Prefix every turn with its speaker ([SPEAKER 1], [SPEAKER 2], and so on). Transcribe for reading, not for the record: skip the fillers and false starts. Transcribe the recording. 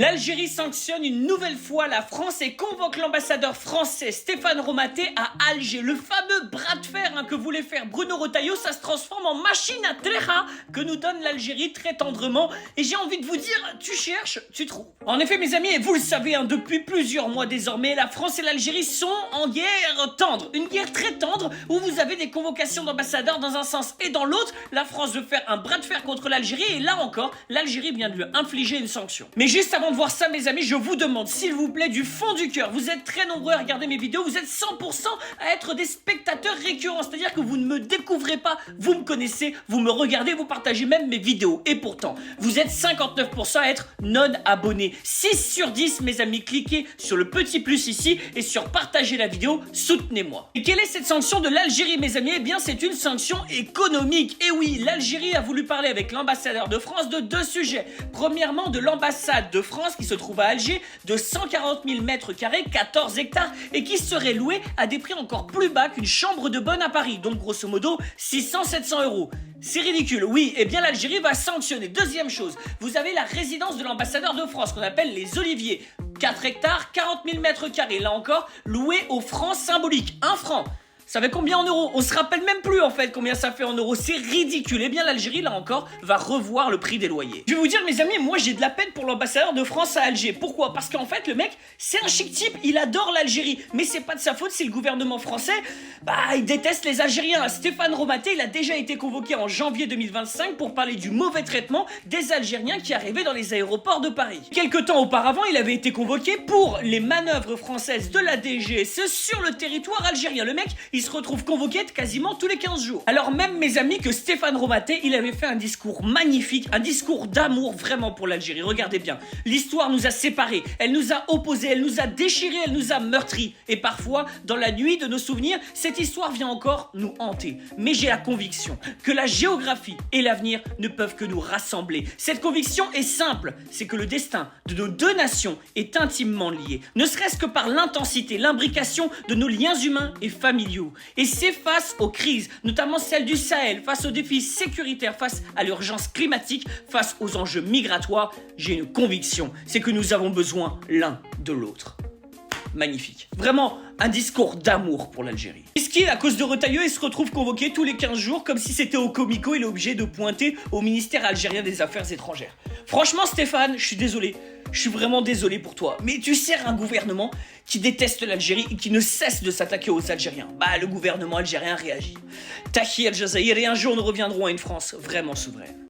[SPEAKER 1] L'Algérie sanctionne une nouvelle fois la France et convoque l'ambassadeur français Stéphane Romaté à Alger. Le fameux bras de fer que voulait faire Bruno Retailleau, ça se transforme en machine à terra que nous donne l'Algérie très tendrement. Et j'ai envie de vous dire, tu cherches, tu trouves. En effet mes amis, et vous le savez, depuis plusieurs mois désormais, la France et l'Algérie sont en guerre tendre. Une guerre très tendre où vous avez des convocations d'ambassadeurs dans un sens et dans l'autre. La France veut faire un bras de fer contre l'Algérie et là encore, l'Algérie vient de lui infliger une sanction. Mais juste avant de voir ça mes amis, je vous demande s'il vous plaît du fond du cœur, vous êtes très nombreux à regarder mes vidéos, vous êtes 100% à être des spectateurs récurrents, c'est-à-dire que vous ne me découvrez pas, vous me connaissez, vous me regardez, vous partagez même mes vidéos et pourtant, vous êtes 59% à être non abonnés. 6 sur 10 mes amis, cliquez sur le petit plus ici et sur partager la vidéo, soutenez-moi. Et quelle est cette sanction de l'Algérie mes amis? Eh bien c'est une sanction économique. Et oui, l'Algérie a voulu parler avec l'ambassadeur de France de deux sujets. Premièrement de l'ambassade de France qui se trouve à Alger de 140 000 mètres carrés, 14 hectares et qui serait louée à des prix encore plus bas qu'une chambre de bonne à Paris, donc grosso modo 600-700 euros. C'est ridicule, oui, et bien l'Algérie va sanctionner. Deuxième chose, vous avez la résidence de l'ambassadeur de France qu'on appelle les Oliviers. 4 hectares, 40 000 mètres carrés, là encore, loué aux francs symboliques, 1 franc. Ça fait combien en euros? On se rappelle même plus en fait combien ça fait en euros, c'est ridicule. Eh bien l'Algérie là encore va revoir le prix des loyers. Je vais vous dire mes amis, moi j'ai de la peine pour l'ambassadeur de France à Alger. Pourquoi? Parce qu'en fait le mec c'est un chic type, il adore l'Algérie. Mais c'est pas de sa faute si le gouvernement français, il déteste les Algériens. Stéphane Romaté il a déjà été convoqué en janvier 2025 pour parler du mauvais traitement des Algériens qui arrivaient dans les aéroports de Paris. Quelque temps auparavant il avait été convoqué pour les manœuvres françaises de la DGSE sur le territoire algérien. Le mec il se retrouve convoqué quasiment tous les 15 jours. Alors même mes amis que Stéphane Romaté, il avait fait un discours magnifique, un discours d'amour vraiment pour l'Algérie. Regardez bien, l'histoire nous a séparés, elle nous a opposés, elle nous a déchirés, elle nous a meurtris. Et parfois, dans la nuit de nos souvenirs, cette histoire vient encore nous hanter. Mais j'ai la conviction que la géographie et l'avenir ne peuvent que nous rassembler. Cette conviction est simple, c'est que le destin de nos deux nations est intimement lié, ne serait-ce que par l'intensité, l'imbrication de nos liens humains et familiaux. Et c'est face aux crises, notamment celle du Sahel, face aux défis sécuritaires, face à l'urgence climatique, face aux enjeux migratoires, j'ai une conviction, c'est que nous avons besoin l'un de l'autre. Magnifique. Vraiment, un discours d'amour pour l'Algérie. Risqué à cause de Retailleau, il se retrouve convoqué tous les 15 jours comme si c'était au comico, il est obligé de pointer au ministère algérien des Affaires étrangères. Franchement Stéphane, je suis désolé. Je suis vraiment désolé pour toi, mais tu sers un gouvernement qui déteste l'Algérie et qui ne cesse de s'attaquer aux Algériens. Le gouvernement algérien réagit. Tahi El Jazaïr et un jour nous reviendrons à une France vraiment souveraine.